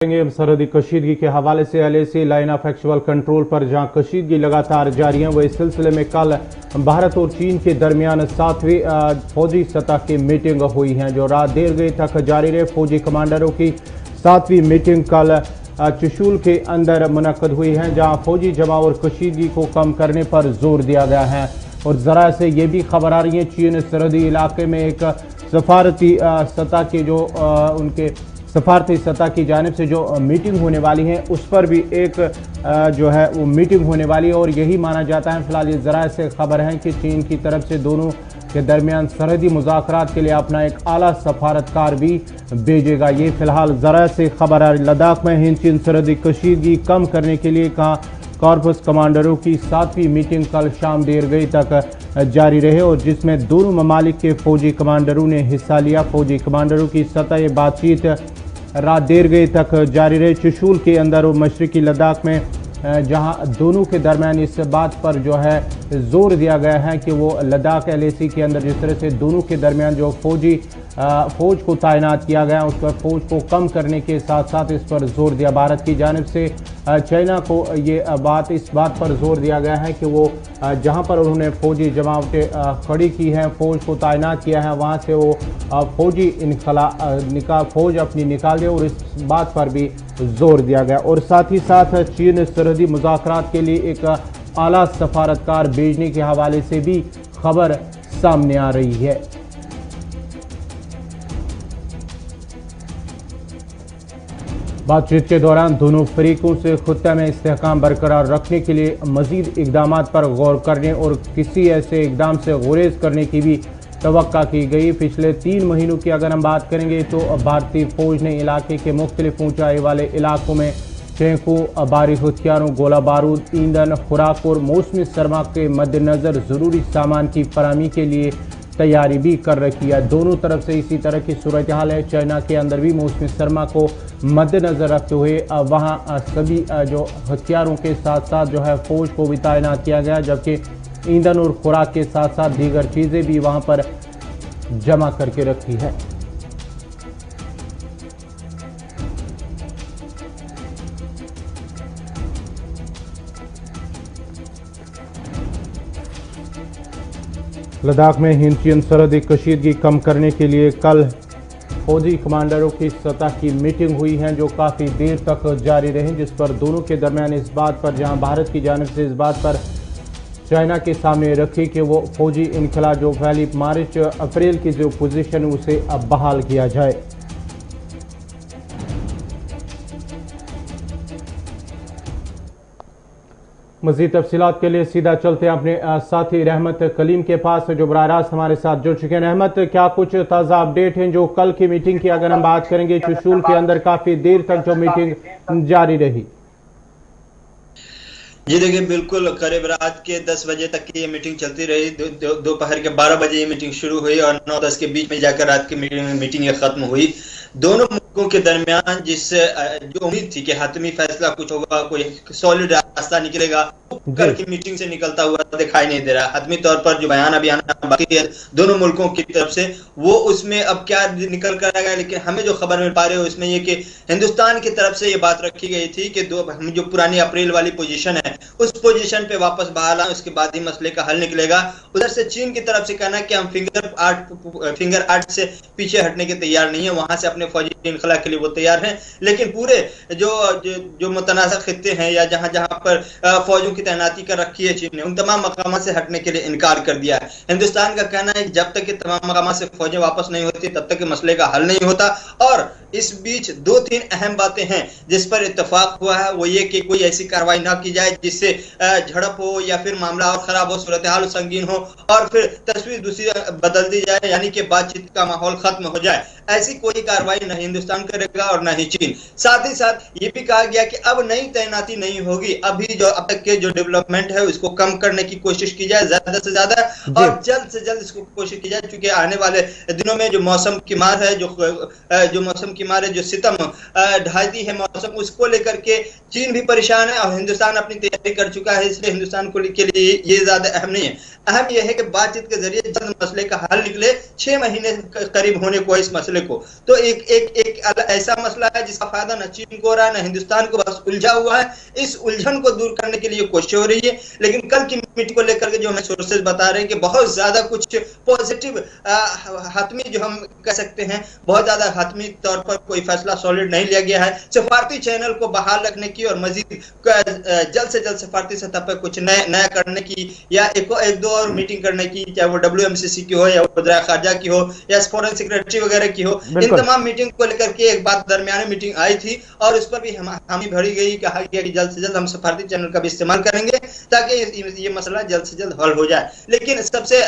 सरहदी कशीदगी के हवाले से LAC line of actual control पर जहां कशीदगी लगातार जारी है, वही सिलसिले में कल भारत और चीन के दरमियान 7वीं फौजी सतह की मीटिंग हुई है, जो रात देर गई तक जारी रहे। फौजी कमांडरों की 7वीं मीटिंग कल चुशूल के अंदर मुनक्कद हुई है, जहां फौजी जमाव और कशीदगी को कम करने पर जोर दिया गया है। और जरा से ये भी खबर आ रही है, चीन सरहदी इलाके में एक सफारती सतह के जो उनके सफारती सतह की जानिब से जो मीटिंग होने वाली है, उस पर भी एक जो है वो मीटिंग होने वाली है। और यही माना जाता है, फिलहाल ये ज़रा से खबर है कि चीन की तरफ से दोनों के दरमियान सरहदी मुज़ाकरात के लिए अपना एक आला सफारतकार भी भेजेगा। ये फिलहाल ज़रा से खबर है। लद्दाख में हिंद चीन सरहदी कशीदगी कम करने के लिए कहा कॉर्पस कमांडरों की 7वीं मीटिंग कल शाम देर गई तक जारी रहे, और जिसमें दोनों ममालिक के फौजी कमांडरों ने हिस्सा लिया। फौजी कमांडरों की सतह बातचीत रात देर गई तक जारी रहे। चुशूल के अंदर और मशरकी लद्दाख में जहां दोनों के दरमियान इस बात पर जो है जोर दिया गया है कि वो लद्दाख LAC के अंदर जिस तरह से दोनों के दरमियान जो फौज को तैनात किया गया, उस पर फौज को कम करने के साथ साथ इस पर जोर दिया। भारत की जानिब से चाइना को ये इस बात पर जोर दिया गया है कि वो जहां पर उन्होंने फौजी जमावटें खड़ी की हैं, फौज को तैनात किया है, वहां से वो फौज अपनी निकाल दे, और इस बात पर भी जोर दिया गया। और साथ ही साथ चीन सरहदी मुज़ाकरात के लिए एक आला सफारतकार भेजने के हवाले से भी खबर सामने आ रही है। बातचीत के दौरान दोनों फरीकों से खित्ते में इस्तेहकाम बरकरार रखने के लिए मजीद इकदाम पर गौर करने और किसी ऐसे इकदाम से गुरेज करने की भी तवक्का की गई। पिछले 3 महीनों की अगर हम बात करेंगे तो भारतीय फौज ने इलाके के मुख्तलिफ ऊंचाई वाले इलाकों में टैंकों, भारी हथियारों, गोला बारूद, ईंधन, खुराक और मौसमी सरमा के मद्देनज़र ज़रूरी सामान की फराहमी के लिए तैयारी भी कर रखी है। दोनों तरफ से इसी तरह की सूरत हाल है। चाइना के अंदर भी मौसमी सरमा को मद्देनज़र रखते हुए वहाँ सभी जो हथियारों के साथ साथ जो है फौज को भी तैनात किया गया, जबकि ईंधन और खुराक के साथ साथ दीगर चीज़ें भी वहाँ पर जमा करके रखी है। लद्दाख में हिंद चीन सरहदी कशीदगी कम करने के लिए कल फौजी कमांडरों की सतह की मीटिंग हुई है, जो काफ़ी देर तक जारी रही, जिस पर दोनों के दरमियान इस बात पर, जहां भारत की जानिब से इस बात पर चाइना के सामने रखी कि वो फौजी इनखला जो पहली मार्च अप्रैल की जो पोजीशन है उसे अब बहाल किया जाए। मज़ीद तफसीलात के लिए सीधा चलते हैं अपने साथी रहमत कलीम के पास, जो बराह रास्त हमारे साथ जुड़ चुके हैं। रहमत, क्या कुछ ताज़ा अपडेट हैं जो कल की मीटिंग की अगर हम बात करेंगे, चुशूल के अंदर काफ़ी देर तक जो मीटिंग जारी रही? जी देखिए, बिल्कुल करीब रात के 10 बजे तक की ये मीटिंग चलती रही। दोपहर के 12 बजे ये मीटिंग शुरू हुई और 9-10 के बीच में जाकर रात की मीटिंग ये खत्म हुई। दोनों मुल्कों के दरमियान जिससे जो उम्मीद थी कि हातमी फैसला कुछ होगा, कोई सॉलिड रास्ता निकलेगा, कल की मीटिंग से निकलता हुआ दिखाई नहीं दे रहा। हातमी तौर पर जो बयान अभी आना बाकी है दोनों मुल्कों की तरफ से, वो उसमें अब क्या निकल कर आएगा, लेकिन हमें जो खबर मिल पा रही है उसमें ये कि हिंदुस्तान की तरफ से ये बात रखी गई थी कि जो पुरानी अप्रैल वाली पोजीशन है उस पोजीशन पे वापस बहाल आए, उसके बाद ही मसले का हल निकलेगा। उधर से चीन की तरफ से कहना है कि हम फिंगर आर्ट से पीछे हटने के तैयार नहीं है, वहां से अपने फौजी इनखला के लिए वो तैयार हैं, लेकिन पूरे जो मुतनाज़ा खित्ते हैं या जहां जहां पर फौजों की तैनाती कर रखी है चीन ने, उन तमाम मकामात से हटने के लिए इनकार कर दिया है। हिंदुस्तान का कहना है कि जब तक ये तमाम मकामात से फौजें वापस नहीं होती तब तक मसले का हल नहीं होता। और इस बीच 2-3 अहम बातें हैं जिस पर इत्तेफाक हुआ है, वो ये कि कोई ऐसी कार्रवाई ना की जाए जिससे झड़प हो या फिर मामला और खराब हो, सूरत हाल संगीन हो और फिर तस्वीर दूसरी बदल दी जाए, यानी कि बातचीत का माहौल खत्म हो जाए। ऐसी कोई कार्रवाई न हिंदुस्तान करेगा और न ही चीन। साथ ही साथ ये भी कहा गया कि अब नई तैनाती नहीं होगी, अभी जो अब तक के जो डेवलपमेंट है उसको कम करने की कोशिश की जाए ज्यादा से ज्यादा, और जल्द से जल्द इसको कोशिश की जाए, क्योंकि आने वाले दिनों में जो मौसम की मार है, जो मौसम की मार है, जो सितम ढाई है मौसम, उसको लेकर के चीन भी परेशान है और हिंदुस्तान अपनी तैयारी कर चुका है, इसलिए हिंदुस्तान को के लिए ये ज्यादा अहम नहीं है। अहम यह है कि बातचीत के जरिए जल्द मसले का हल निकले। 6 महीने करीब होने को इस मसले मसले को। तो एक ऐसा मसला है जिसका फायदा न चीन को हो रहा है न हिंदुस्तान को, बस उलझा हुआ है। इस उलझन को दूर करने के लिए कोशिश हो रही है, लेकिन कल की मीटिंग को लेकर के जो हमें सोर्सेज बता रहे हैं कि बहुत ज्यादा कुछ पॉजिटिव हतमी जो हम कह सकते हैं, बहुत ज्यादा हतमी तौर पर कोई फैसला सॉलिड नहीं लिया गया है। सफारती चैनल को बहाल रखने की और मजीद जल्द से जल्द सफारती सतह पर कुछ नया करने की या एक दो और मीटिंग करने की, चाहे वो WMCC की हो या वज़ीर ख़ारजा की हो या फॉरेन सेक्रेटरी वगैरह की हो। इन तमाम मीटिंग को लेकर के एक बात दरमियानी मीटिंग आई थी और उस पर भी हामी भरी गई, कहा गया कि जल्द से जल्द हम सफारती चैनल का भी इस्तेमाल करेंगे ताकि ये मसला जल्द से जल्द हल हो जाए। लेकिन सबसे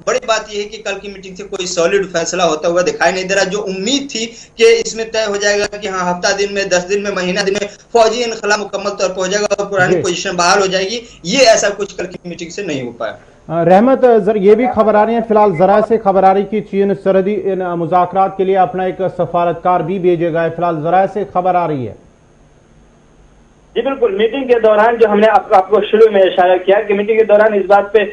बड़ी बात यह है कि कल की मीटिंग से कोई सॉलिड फैसला होता हुआ दिखाई नहीं दे रहा। जो उम्मीद थी कि इसमें तय हो जाएगा कि हाँ हफ्ता दिन में, 10 दिन में, महीना दिन में फौजी इनखला मुकम्मल तौर पर हो जाएगा और पुरानी पोजीशन बहाल हो जाएगी, ये ऐसा कुछ कल की मीटिंग से नहीं हो पाया। रहमत, ये भी खबर आ रही है, फिलहाल जरा से खबर आ रही कि चीन सरहदी मुज़ाकरात के लिए अपना एक सफारतकार भी भेजेगा है, फिलहाल जरा से खबर आ रही है। जी बिल्कुल, मीटिंग के दौरान जो हमने आपको शुरू में इशारा किया कि मीटिंग के दौरान इस बात पे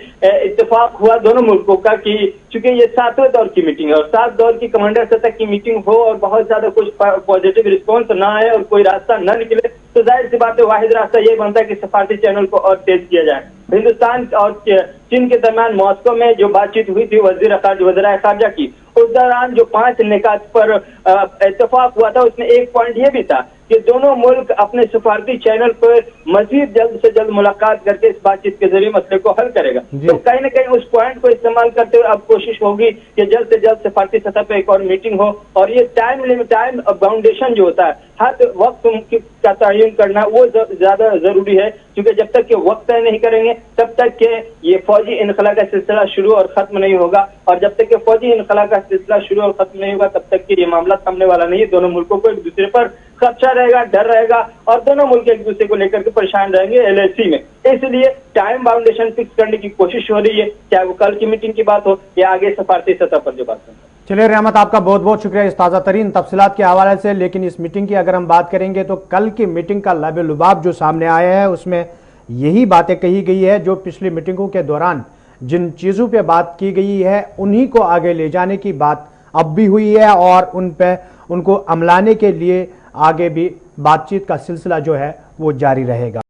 इत्तेफाक हुआ दोनों मुल्कों का कि चूंकि ये 7वें दौर की मीटिंग है और 7 दौर की कमांडर सतह की मीटिंग हो और बहुत ज्यादा कुछ पॉजिटिव रिस्पॉन्स ना आए और कोई रास्ता न निकले, तो जाहिर सी बात है वाहिद रास्ता ये बनता है कि सफारती चैनल को और तेज किया जाए। हिंदुस्तान और चीन के दरमियान मॉस्को में जो बातचीत हुई थी वज़ीर ख़ारजा की, उस दौरान जो 5 निकात पर इत्तेफाक हुआ था उसमें एक पॉइंट ये भी था कि दोनों मुल्क अपने सफारती चैनल पर मजीद जल्द से जल्द मुलाकात करके इस बातचीत के जरिए मसले को हल करेगा। तो कहीं न कहीं उस पॉइंट को इस्तेमाल करते हुए अब कोशिश होगी कि जल्द से जल्द सफारती सतह पर एक और मीटिंग हो और ये टाइम बाउंडेशन जो होता है, हर वक्त का तयन करना वो ज्यादा जरूरी है, क्योंकि जब तक ये वक्त तय नहीं करेंगे तब तक के ये फौजी इनखला का सिलसिला शुरू और खत्म नहीं होगा, और जब तक के फौजी इनखला का सिलसिला शुरू और खत्म नहीं होगा तब तक कि ये मामला थमने वाला नहीं है। दोनों मुल्कों को एक दूसरे पर खदशा रहेगा, डर रहेगा और दोनों मुल्क एक दूसरे को लेकर के परेशान रहेंगे LAC में। इसलिए टाइम बाउंडेशन फिक्स करने की कोशिश हो रही है, चाहे वो कल की मीटिंग की बात हो या आगे सफारती सतह पर जो बात हो। चलिए रहमत, आपका बहुत बहुत शुक्रिया इस ताज़ा तरीन तफसीलात के हवाले से। लेकिन इस मीटिंग की अगर हम बात करेंगे तो कल की मीटिंग का लबे-लुबाब जो सामने आया है उसमें यही बातें कही गई है जो पिछली मीटिंगों के दौरान जिन चीज़ों पे बात की गई है उन्हीं को आगे ले जाने की बात अब भी हुई है और उनको अमलाने के लिए आगे भी बातचीत का सिलसिला जो है वो जारी रहेगा।